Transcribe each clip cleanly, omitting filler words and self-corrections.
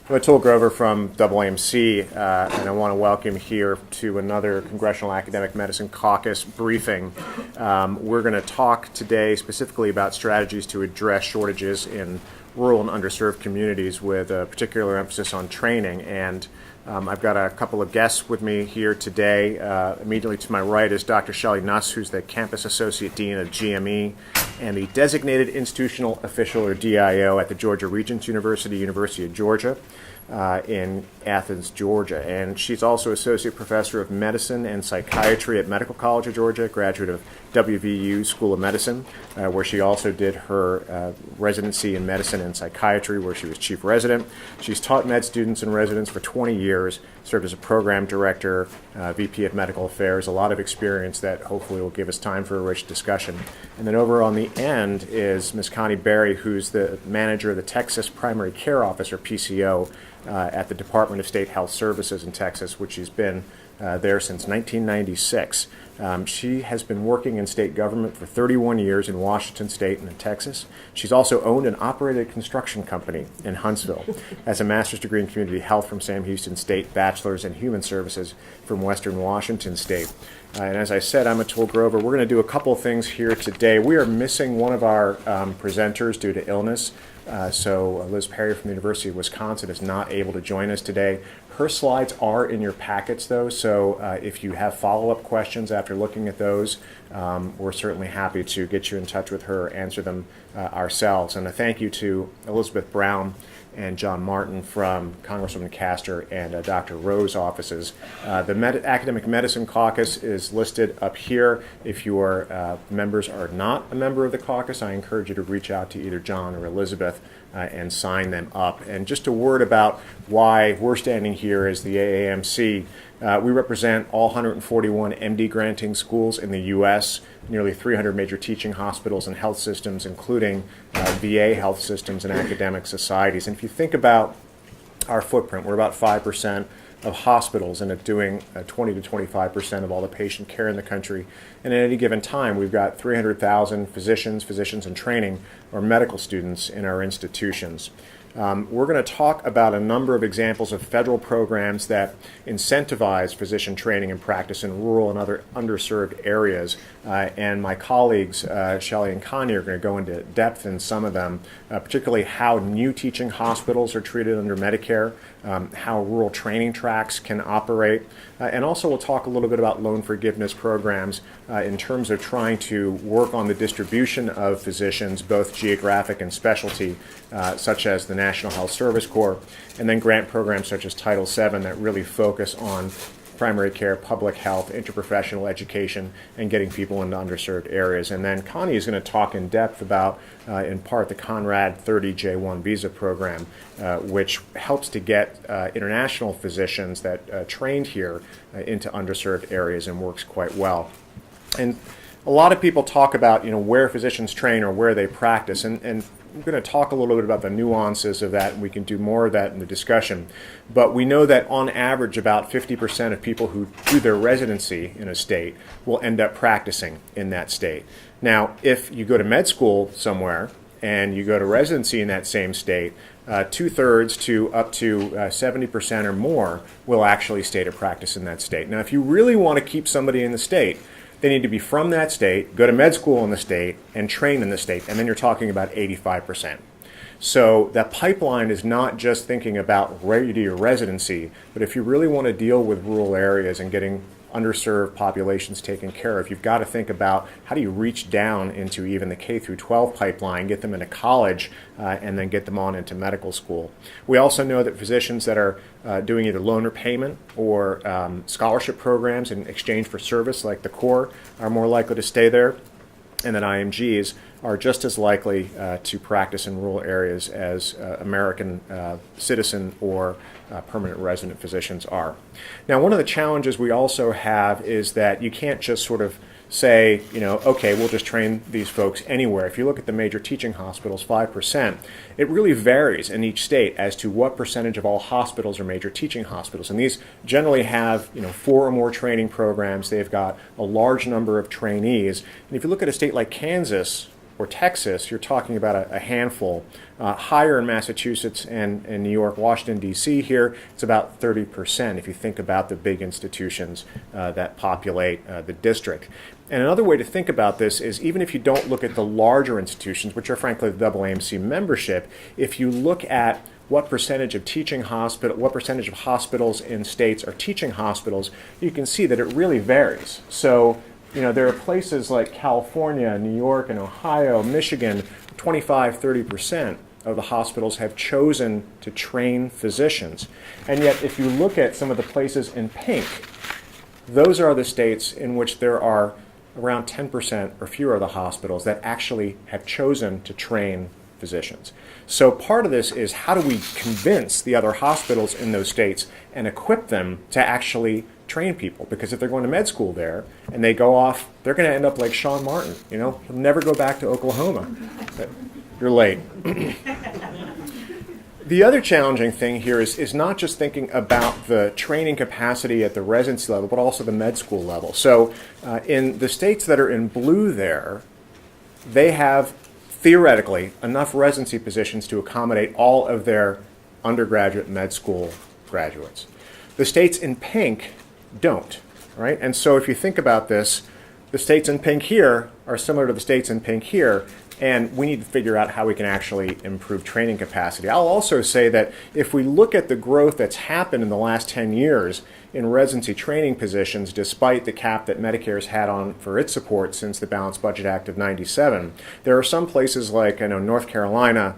I'm Atul Grover from AAMC, and I want to welcome here to another Congressional Academic Medicine Caucus briefing. We're going to talk today specifically about strategies to address shortages in rural and underserved communities with a particular emphasis on training. And I've got a couple of guests with me here today. Immediately to my right is Dr. Shelley Nuss, who's the Campus Associate Dean of GME and the Designated Institutional Official, or DIO, at the Georgia Regents University, University of Georgia in Athens, Georgia. And she's also Associate Professor of Medicine and Psychiatry at Medical College of Georgia, graduate of WVU School of Medicine, where she also did her residency in medicine and psychiatry, where she was chief resident. She's taught med students and residents for 20 years, served as a program director, VP of Medical Affairs, a lot of experience that hopefully will give us time for a rich discussion. And then over on the end is Ms. Connie Berry, who's the manager of the Texas Primary Care Office, or PCO, at the Department of State Health Services in Texas, which she's been there since 1996. She has been working in state government for 31 years in Washington State and in Texas. She's also owned and operated a construction company in Huntsville, has a master's degree in community health from Sam Houston State, bachelor's in human services from Western Washington State. And as I said, I'm Atul Grover. We're going to do a couple of things here today. We are missing one of our presenters due to illness. So Liz Perry from the University of Wisconsin is not able to join us today. Her slides are in your packets, though, so if you have follow-up questions after looking at those, we're certainly happy to get you in touch with her, answer them ourselves. And a thank you to Elizabeth Brown and John Martin from Congresswoman Castor and Dr. Rowe's offices. The Academic Medicine Caucus is listed up here. If your members are not a member of the caucus, I encourage you to reach out to either John or Elizabeth and sign them up. And just a word about why we're standing here as the AAMC. We represent all 141 MD granting schools in the U.S., nearly 300 major teaching hospitals and health systems, including VA health systems and academic societies. And if you think about our footprint, we're about 5% of hospitals and at doing 20 to 25% of all the patient care in the country. And at any given time, we've got 300,000 physicians in training, or medical students in our institutions. We're going to talk about a number of examples of federal programs that incentivize physician training and practice in rural and other underserved areas. And my colleagues, Shelley and Connie, are going to go into depth in some of them, particularly how new teaching hospitals are treated under Medicare, how rural training tracks can operate, and also we'll talk a little bit about loan forgiveness programs in terms of trying to work on the distribution of physicians, both geographic and specialty, such as the National Health Service Corps, and then grant programs such as Title VII that really focus on primary care, public health, interprofessional education, and getting people into underserved areas. And then Connie is going to talk in depth about, in part, the Conrad 30J1 visa program, which helps to get international physicians that trained here into underserved areas and works quite well. And a lot of people talk about, where physicians train or where they practice, and we're going to talk a little bit about the nuances of that, and we can do more of that in the discussion. But we know that on average, about 50% of people who do their residency in a state will end up practicing in that state. Now, if you go to med school somewhere and you go to residency in that same state, 2/3 to up to 70% or more will actually stay to practice in that state. Now, if you really want to keep somebody in the state, they need to be from that state, go to med school in the state, and train in the state, and then you're talking about 85%. So that pipeline is not just thinking about where you do your residency, but if you really want to deal with rural areas and getting underserved populations taken care of, you've got to think about how do you reach down into even the K through 12 pipeline, get them into college, and then get them on into medical school. We also know that physicians that are doing either loan repayment or scholarship programs in exchange for service, like the Corps, are more likely to stay there, and that IMGs are just as likely to practice in rural areas as American citizen or permanent resident physicians are. Now, one of the challenges we also have is that you can't just sort of say, okay, we'll just train these folks anywhere. If you look at the major teaching hospitals, 5%, it really varies in each state as to what percentage of all hospitals are major teaching hospitals. And these generally have, 4 or more training programs. They've got a large number of trainees. And if you look at a state like Kansas, or Texas, you're talking about a handful. Higher in Massachusetts and in New York, Washington, D.C. here, it's about 30% if you think about the big institutions that populate the district. And another way to think about this is even if you don't look at the larger institutions, which are frankly the AAMC membership, if you look at what percentage of hospitals in states are teaching hospitals, you can see that it really varies. So, there are places like California, New York, and Ohio, Michigan, 25-30% of the hospitals have chosen to train physicians. And yet, if you look at some of the places in pink, those are the states in which there are around 10% or fewer of the hospitals that actually have chosen to train physicians. So part of this is how do we convince the other hospitals in those states and equip them to actually train people? Because if they're going to med school there and they go off, they're going to end up like Sean Martin, He'll never go back to Oklahoma. You're late. The other challenging thing here is not just thinking about the training capacity at the residency level, but also the med school level. So in the states that are in blue there, they have theoretically enough residency positions to accommodate all of their undergraduate med school graduates. The states in pink don't, right? And so if you think about this, the states in pink here are similar to the states in pink here, and we need to figure out how we can actually improve training capacity. I'll also say that if we look at the growth that's happened in the last 10 years in residency training positions, despite the cap that Medicare's had on for its support since the Balanced Budget Act of '97, there are some places like North Carolina,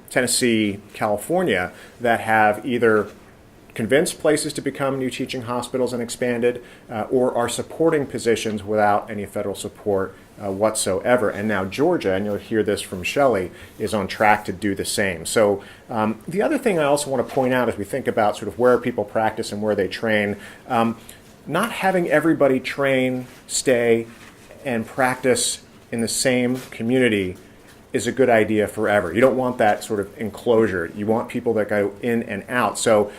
Tennessee, California that have either convinced places to become new teaching hospitals and expanded, or are supporting positions without any federal support whatsoever. And now Georgia, and you'll hear this from Shelley, is on track to do the same. So the other thing I also want to point out as we think about sort of where people practice and where they train, not having everybody train, stay, and practice in the same community is a good idea forever. You don't want that sort of enclosure. You want people that go in and out. So,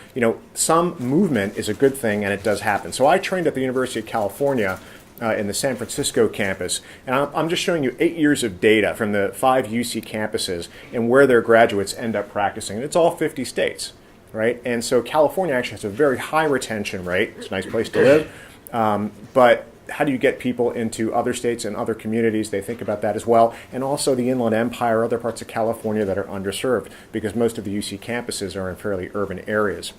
some movement is a good thing, and it does happen. So I trained at the University of California in the San Francisco campus, and I'm just showing you 8 years of data from the 5 UC campuses and where their graduates end up practicing. And it's all 50 states, right? And so California actually has a very high retention rate. It's a nice place to live, but how do you get people into other states and other communities? They think about that as well. And also the Inland Empire, other parts of California that are underserved, because most of the UC campuses are in fairly urban areas.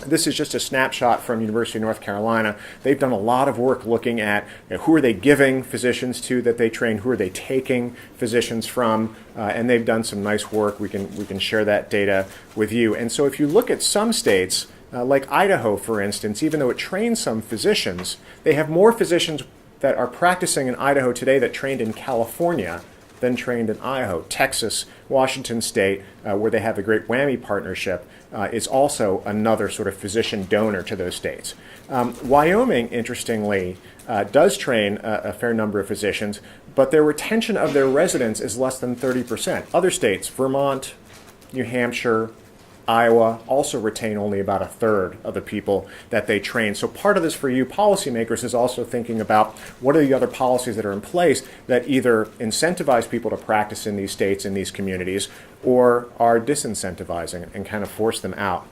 This is just a snapshot from University of North Carolina. They've done a lot of work looking at who are they giving physicians to that they train, who are they taking physicians from, and they've done some nice work. We can share that data with you. And so if you look at some states, like Idaho, for instance, even though it trains some physicians, they have more physicians that are practicing in Idaho today that trained in California than trained in Idaho. Texas, Washington State, where they have the Great Whammy Partnership, is also another sort of physician donor to those states. Wyoming, interestingly, does train a fair number of physicians, but their retention of their residents is less than 30%. Other states, Vermont, New Hampshire, Iowa, also retain only about a third of the people that they train. So part of this for you policymakers is also thinking about what are the other policies that are in place that either incentivize people to practice in these states, in these communities, or are disincentivizing and kind of force them out.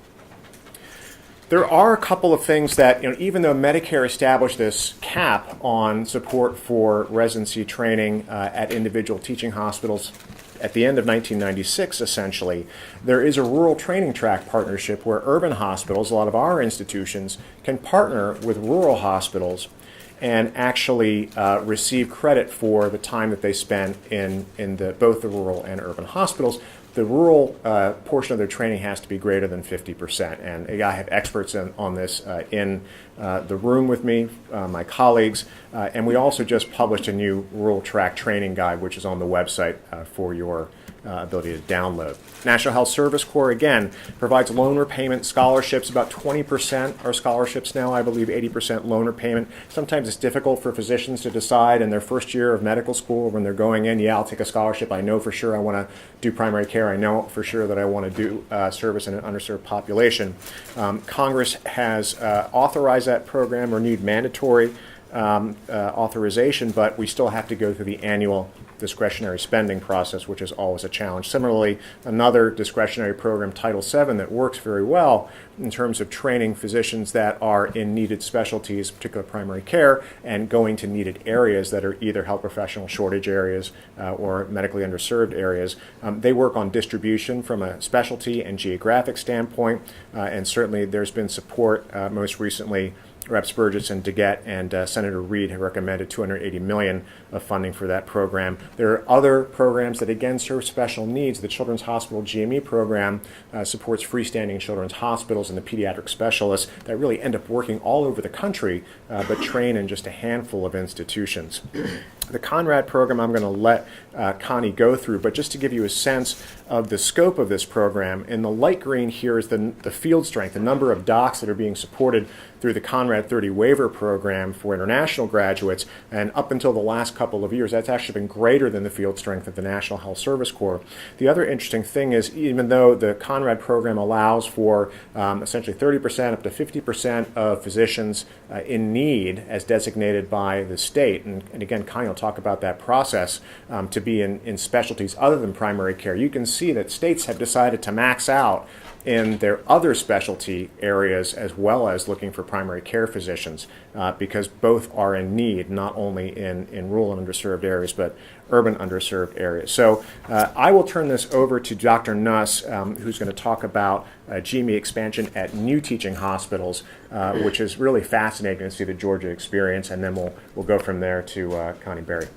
There are a couple of things that, even though Medicare established this cap on support for residency training at individual teaching hospitals at the end of 1996, essentially, there is a rural training track partnership where urban hospitals, a lot of our institutions, can partner with rural hospitals and actually receive credit for the time that they spent in both the rural and urban hospitals. The rural portion of their training has to be greater than 50%. And I have experts on this in the room with me, my colleagues, and we also just published a new rural track training guide, which is on the website for your ability to download. National Health Service Corps, again, provides loan repayment scholarships. About 20% are scholarships now, I believe 80% loan repayment. Sometimes it's difficult for physicians to decide in their first year of medical school when they're going in, I'll take a scholarship. I know for sure I want to do primary care. I know for sure that I want to do service in an underserved population. Congress has authorized that program or need mandatory authorization, but we still have to go through the annual discretionary spending process, which is always a challenge. Similarly, another discretionary program, Title VII, that works very well in terms of training physicians that are in needed specialties, particularly primary care, and going to needed areas that are either health professional shortage areas or medically underserved areas. They work on distribution from a specialty and geographic standpoint, and certainly there's been support most recently. Reps Burgess and DeGette and Senator Reid have recommended $280 million of funding for that program. There are other programs that again serve special needs. The Children's Hospital GME program supports freestanding children's hospitals and the pediatric specialists that really end up working all over the country but train in just a handful of institutions. The Conrad program I'm going to let Connie go through, but just to give you a sense of the scope of this program, in the light green here is the field strength, the number of docs that are being supported through the Conrad 30 waiver program for international graduates, and up until the last couple of years, that's actually been greater than the field strength of the National Health Service Corps. The other interesting thing is, even though the Conrad program allows for essentially 30% up to 50% of physicians in need as designated by the state, and again, Connie will talk about that process to be in specialties other than primary care, you can see that states have decided to max out in their other specialty areas as well as looking for primary care physicians because both are in need, not only in rural and underserved areas, but urban underserved areas. So I will turn this over to Dr. Nuss, who's going to talk about GME expansion at new teaching hospitals, which is really fascinating to see the Georgia experience, and then we'll go from there to Connie Berry.